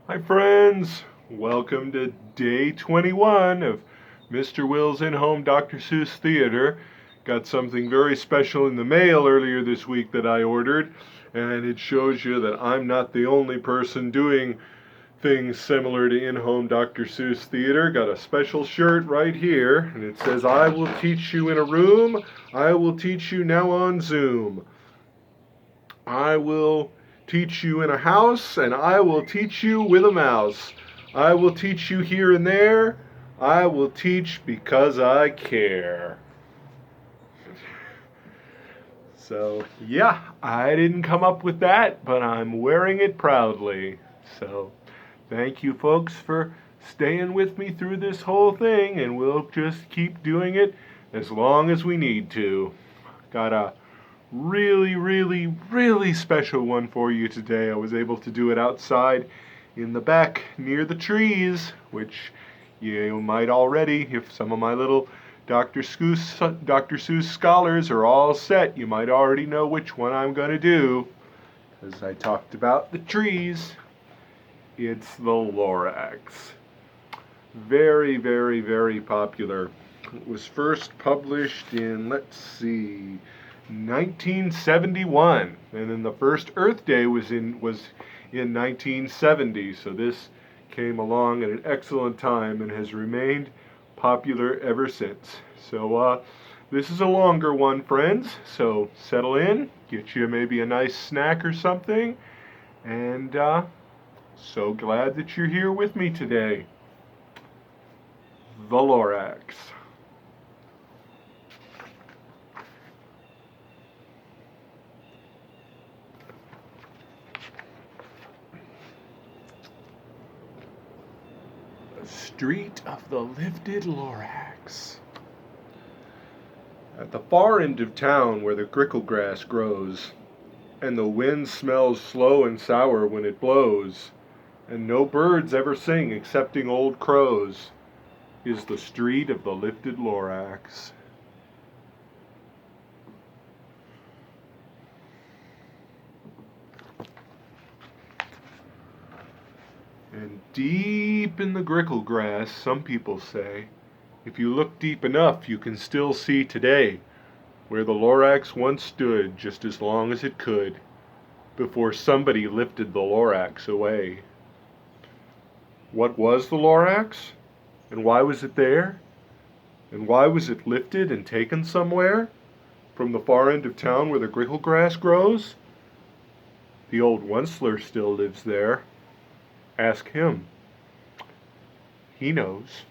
Hi friends, welcome to day 21 of Mr. Will's In-Home Dr. Seuss Theater. Got something very special in the mail earlier this week that I ordered, and it shows you that I'm not the only person doing things similar to In-Home Dr. Seuss Theater. Got a special shirt right here, and it says, "I will teach you in a room, I will teach you now on Zoom. I will teach you in a house, and I will teach you with a mouse. I will teach you here and there. I will teach because I care." So, yeah, I didn't come up with that, but I'm wearing it proudly. So, thank you folks for staying with me through this whole thing, and we'll just keep doing it as long as we need to. Got a really special one for you today. I was able to do it outside in the back near the trees, which you might already, if some of my little Dr. Seuss scholars are all set, you might already know which one I'm going to do. As I talked about the trees, it's the Lorax. Very popular. It was first published in, let's see, 1971, and then the first Earth Day was in 1970. So this came along at an excellent time and has remained popular ever since. So this is a longer one, friends. So settle in, get you maybe a nice snack or something, and so glad that you're here with me today. The Lorax. Street of the Lifted Lorax. At the far end of town where the gricklegrass grows, and the wind smells slow and sour when it blows, and no birds ever sing excepting old crows, is the Street of the Lifted Lorax. And deep in the gricklegrass, some people say, if you look deep enough, you can still see today where the Lorax once stood just as long as it could before somebody lifted the Lorax away. What was the Lorax? And why was it there? And why was it lifted and taken somewhere? From the far end of town where the gricklegrass grows? The old Onceler still lives there. Ask him. He knows.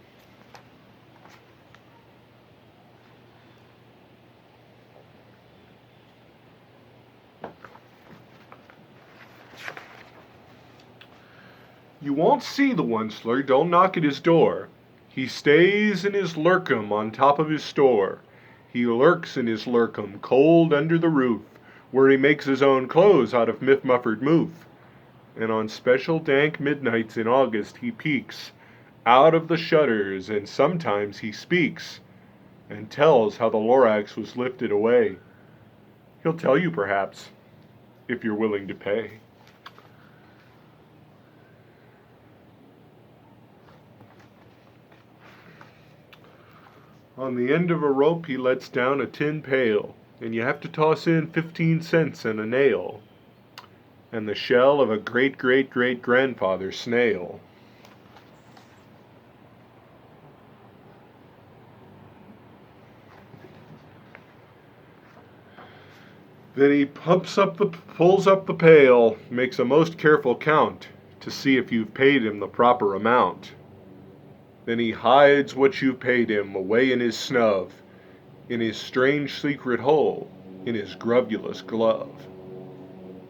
You won't see the Onceler, don't knock at his door. He stays in his lurkum on top of his store. He lurks in his lurkum, cold under the roof, where he makes his own clothes out of Miff-Mufford Moof. And on special dank midnights in August he peeks out of the shutters, and sometimes he speaks and tells how the Lorax was lifted away. He'll tell you perhaps, if you're willing to pay. On the end of a rope he lets down a tin pail, and you have to toss in 15 cents and a nail, and the shell of a great-great-great-grandfather snail. Then he pulls up the pail, makes a most careful count to see if you've paid him the proper amount. Then he hides what you've paid him away in his snub, in his strange secret hole, in his grubulous glove.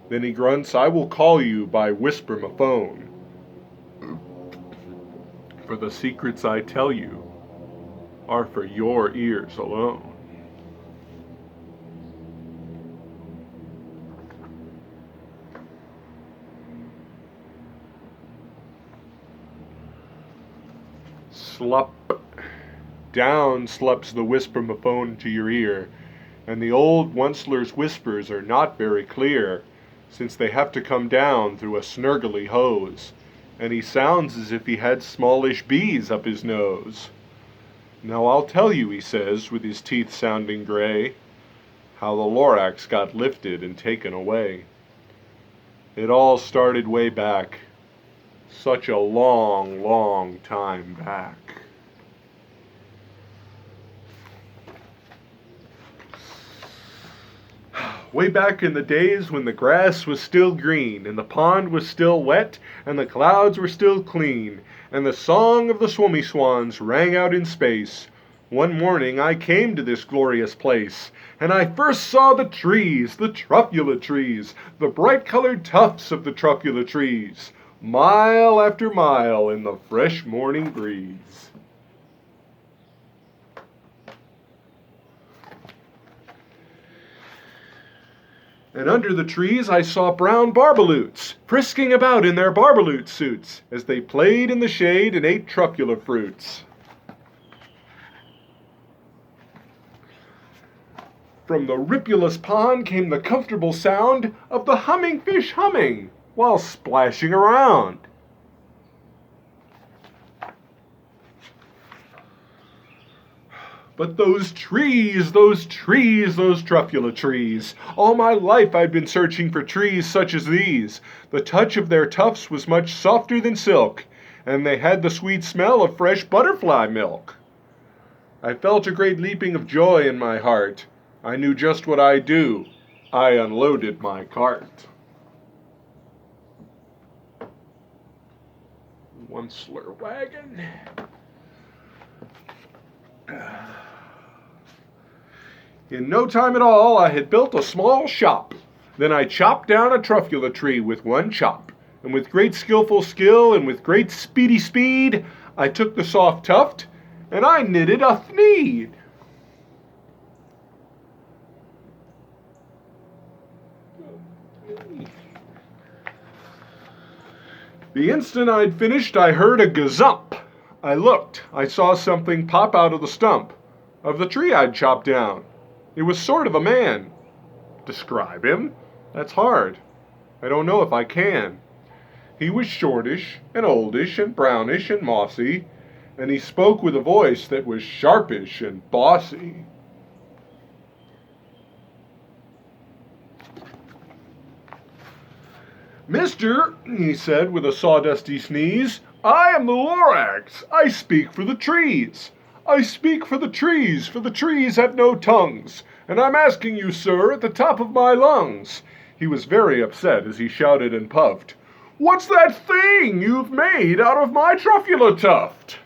Then he grunts, "I will call you by whisper-ma-phone, for the secrets I tell you are for your ears alone." Slop. Down slups the whisper-ma-phone to your ear, and the old Onceler's whispers are not very clear, since they have to come down through a snurgly hose, and he sounds as if he had smallish bees up his nose. Now I'll tell you, he says, with his teeth sounding gray, how the Lorax got lifted and taken away. It all started way back, such a long, long time back. Way back in the days when the grass was still green, and the pond was still wet, and the clouds were still clean, and the song of the swummy swans rang out in space, one morning I came to this glorious place, and I first saw the trees, the truffula trees, the bright-colored tufts of the truffula trees, mile after mile in the fresh morning breeze. And under the trees I saw brown barbaloots, frisking about in their barbaloot suits, as they played in the shade and ate truffula fruits. From the ripulous pond came the comfortable sound of the humming fish humming while splashing around. But those trees, those truffula trees. All my life I'd been searching for trees such as these. The touch of their tufts was much softer than silk, and they had the sweet smell of fresh butterfly milk. I felt a great leaping of joy in my heart. I knew just what I'd do. I unloaded my cart. One slur wagon. In no time at all, I had built a small shop. Then I chopped down a truffula tree with one chop, and with great skillful skill and with great speedy speed, I took the soft tuft and I knitted a thneed. The instant I'd finished, I heard a gazump. I looked. I saw something pop out of the stump of the tree I'd chopped down. It was sort of a man. Describe him? That's hard. I don't know if I can. He was shortish and oldish and brownish and mossy, and he spoke with a voice that was sharpish and bossy. Mister, he said with a sawdusty sneeze, I am the Lorax. I speak for the trees. I speak for the trees have no tongues, and I'm asking you, sir, at the top of my lungs. He was very upset as he shouted and puffed, What's that thing you've made out of my truffula tuft?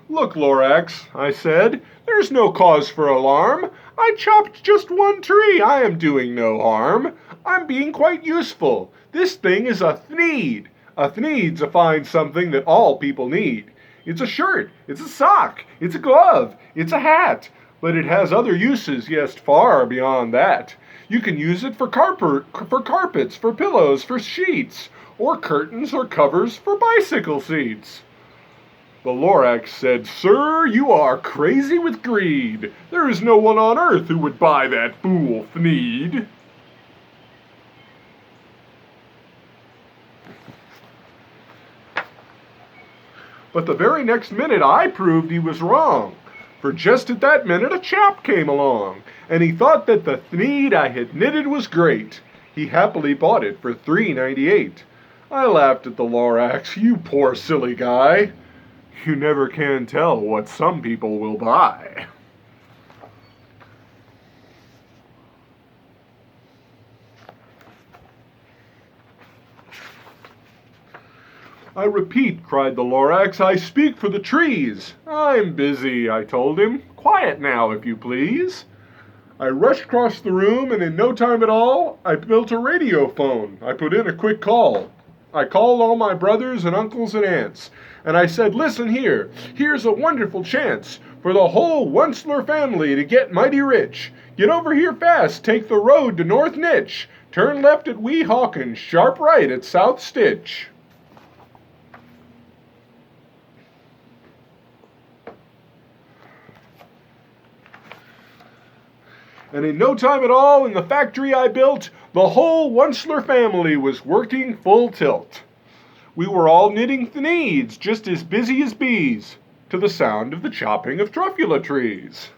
Look, Lorax, I said, there's no cause for alarm. I chopped just one tree. I am doing no harm. I'm being quite useful. This thing is a thneed. A thneed's a fine something that all people need. It's a shirt, it's a sock, it's a glove, it's a hat. But it has other uses, yes, far beyond that. You can use it for carpets, for pillows, for sheets, or curtains or covers for bicycle seats. The Lorax said, Sir, you are crazy with greed. There is no one on earth who would buy that fool thneed. But the very next minute I proved he was wrong. For just at that minute a chap came along, and he thought that the thneed I had knitted was great. He happily bought it for $3.98. I laughed at the Lorax, you poor silly guy. You never can tell what some people will buy. I repeat, cried the Lorax, I speak for the trees. I'm busy, I told him. Quiet now, if you please. I rushed across the room, and in no time at all, I built a radio phone. I put in a quick call. I called all my brothers and uncles and aunts, and I said, listen here, here's a wonderful chance for the whole Onceler family to get mighty rich. Get over here fast, take the road to North Nitch, turn left at Wee Hawkins, sharp right at South Stitch. and in no time at all in the factory I built, the whole Onceler family was working full tilt. We were all knitting needs, just as busy as bees, to the sound of the chopping of truffula trees.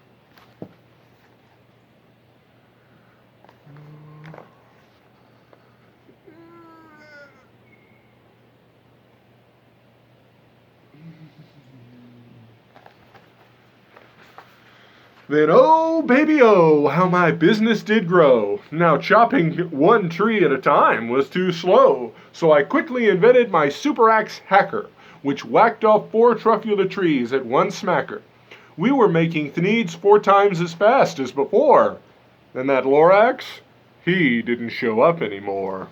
Then, oh, baby, oh, how my business did grow. Now chopping one tree at a time was too slow, so I quickly invented my super axe hacker, which whacked off 4 truffula trees at one smacker. We were making thneeds 4 times as fast as before. And that Lorax, he didn't show up anymore.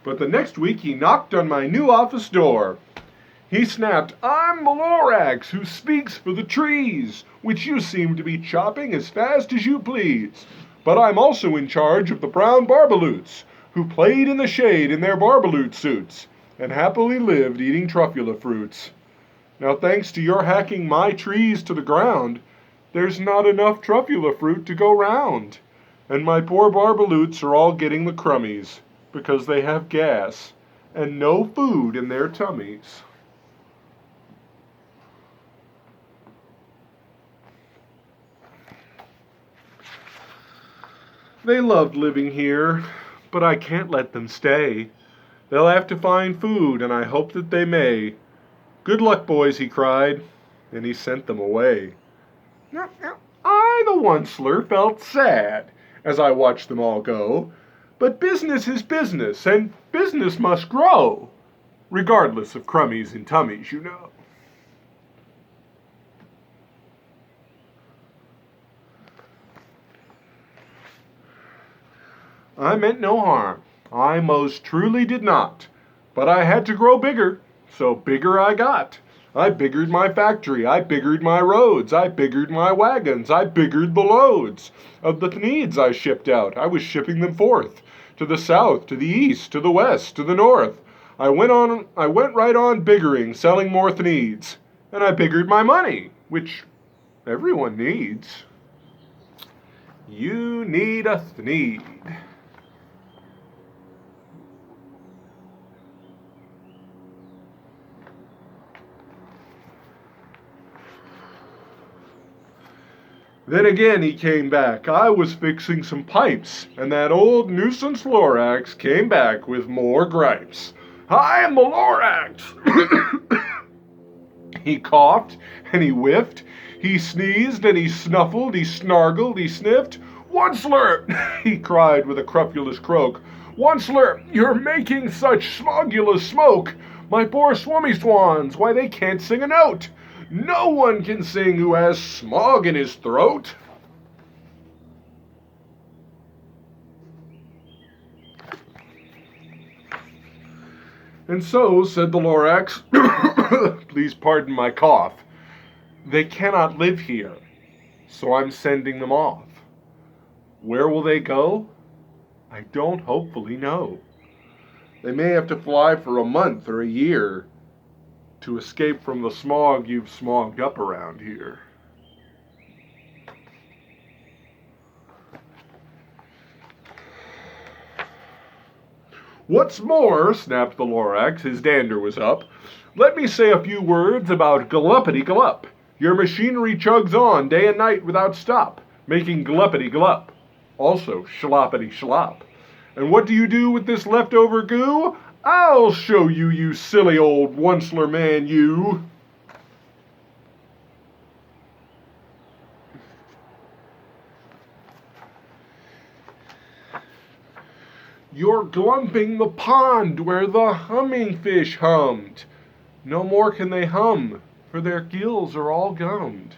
But the next week he knocked on my new office door. He snapped, "I'm the Lorax who speaks for the trees, which you seem to be chopping as fast as you please. But I'm also in charge of the brown barbaloots, who played in the shade in their barbaloot suits, and happily lived eating truffula fruits. Now thanks to your hacking my trees to the ground, there's not enough truffula fruit to go round, and my poor barbaloots are all getting the crummies, because they have gas and no food in their tummies." They loved living here, but I can't let them stay. They'll have to find food, and I hope that they may. "Good luck, boys," he cried, and he sent them away. Now, I, the Onceler, felt sad as I watched them all go. But business is business, and business must grow, regardless of crummies and tummies, you know. I meant no harm. I most truly did not. But I had to grow bigger, so bigger I got. I biggered my factory, I biggered my roads, I biggered my wagons, I biggered the loads of the needs I shipped out. I was shipping them forth, to the south, to the east, to the west, to the north. I went right on biggering, selling more needs. And I biggered my money, which everyone needs. You need a need. Then again he came back. I was fixing some pipes, and that old nuisance Lorax came back with more gripes. "I am the Lorax!" He coughed, and he whiffed, he sneezed, and he snuffled, he snargled, he sniffed. "Onceler!" he cried with a crupulous croak. "Onceler, you're making such smogulous smoke! My poor swummy swans, why they can't sing a note! No one can sing who has smog in his throat." And so, said the Lorax, please pardon my cough, they cannot live here, so I'm sending them off. Where will they go? I don't hopefully know. They may have to fly for a month or a year to escape from the smog you've smogged up around here. "What's more," snapped the Lorax, his dander was up, "let me say a few words about gluppity-glup. Your machinery chugs on day and night without stop, making gluppity-glup. Also schloppity-schlop. And what do you do with this leftover goo? I'll show you, you silly old Onceler man, you." "You're glumping the pond where the humming fish hummed. No more can they hum, for their gills are all gummed.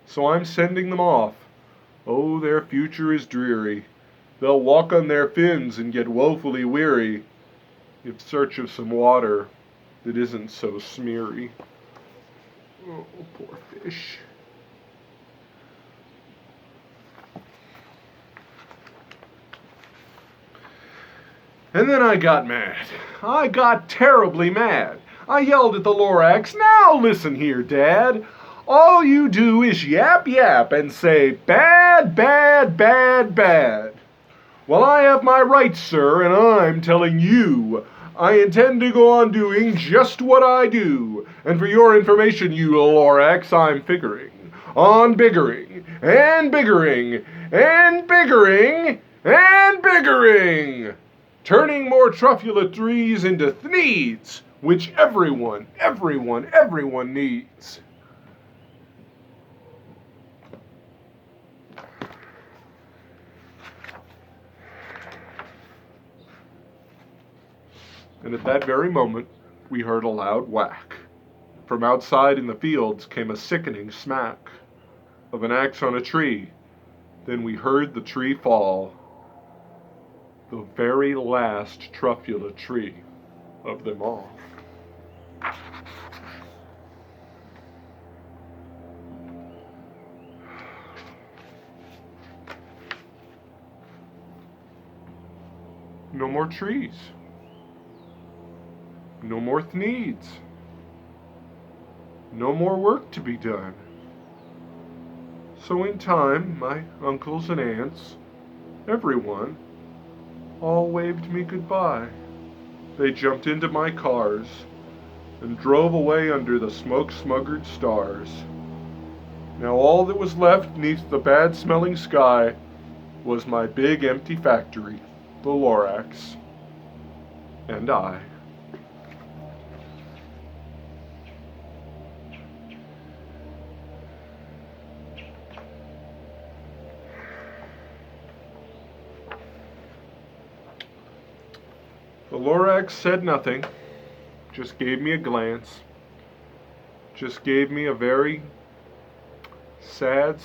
So I'm sending them off. Oh, their future is dreary. They'll walk on their fins and get woefully weary, in search of some water that isn't so smeary." Oh, poor fish. And then I got mad. I got terribly mad. I yelled at the Lorax, "Now listen here, Dad. All you do is yap yap and say bad, bad, bad, bad. Well, I have my rights, sir, and I'm telling you, I intend to go on doing just what I do. And for your information, you Lorax, I'm figuring on biggering and biggering and biggering and biggering, turning more truffula trees into thneeds, which everyone needs." And at that very moment, we heard a loud whack. From outside in the fields came a sickening smack of an axe on a tree. Then we heard the tree fall. The very last truffula tree of them all. No more trees. No more needs. No more work to be done. So in time, my uncles and aunts, everyone, all waved me goodbye. They jumped into my cars and drove away under the smoke-smuggered stars. Now all that was left neath the bad-smelling sky was my big empty factory, the Lorax, and I. The Lorax said nothing, just gave me a glance, just gave me a very sad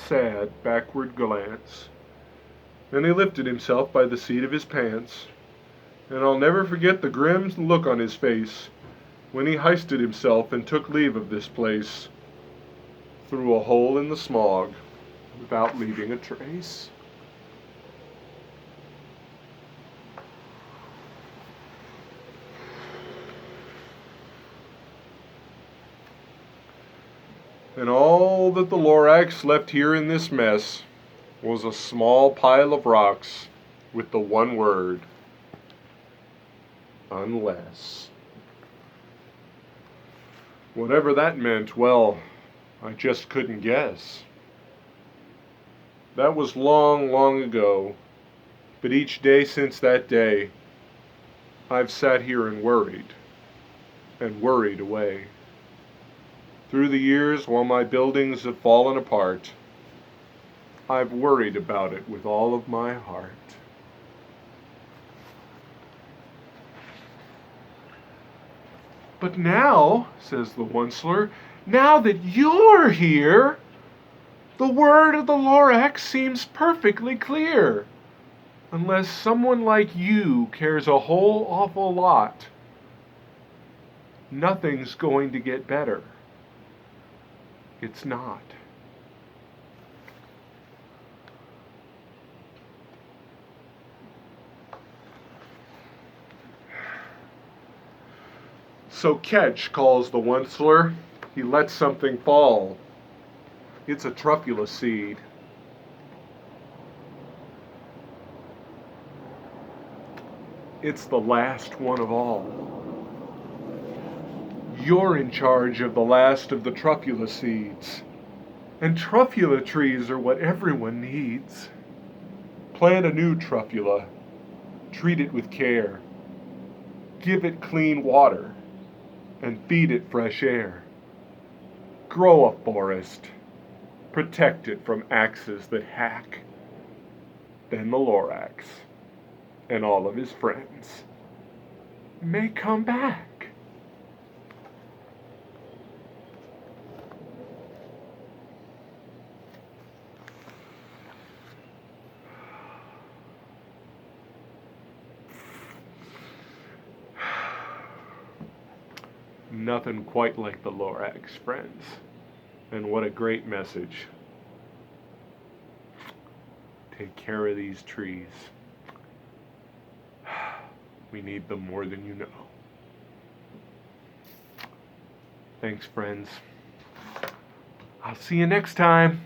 backward glance. Then he lifted himself by the seat of his pants, and I'll never forget the grim look on his face when he hoisted himself and took leave of this place through a hole in the smog without leaving a trace. And all that the Lorax left here in this mess was a small pile of rocks with the one word, unless. Whatever that meant, well, I just couldn't guess. That was long, long ago, but each day since that day, I've sat here and worried away. Through the years, while my buildings have fallen apart, I've worried about it with all of my heart. But now, says the Onceler, now that you're here, the word of the Lorax seems perfectly clear. Unless someone like you cares a whole awful lot, nothing's going to get better. It's not. So catch, calls the Onceler. He lets something fall. It's a truffula seed. It's the last one of all. You're in charge of the last of the truffula seeds. And truffula trees are what everyone needs. Plant a new truffula. Treat it with care. Give it clean water. And feed it fresh air. Grow a forest. Protect it from axes that hack. Then the Lorax and all of his friends may come back. Nothing quite like the Lorax, friends. And what a great message. Take care of these trees. We need them more than you know. Thanks, friends. I'll see you next time.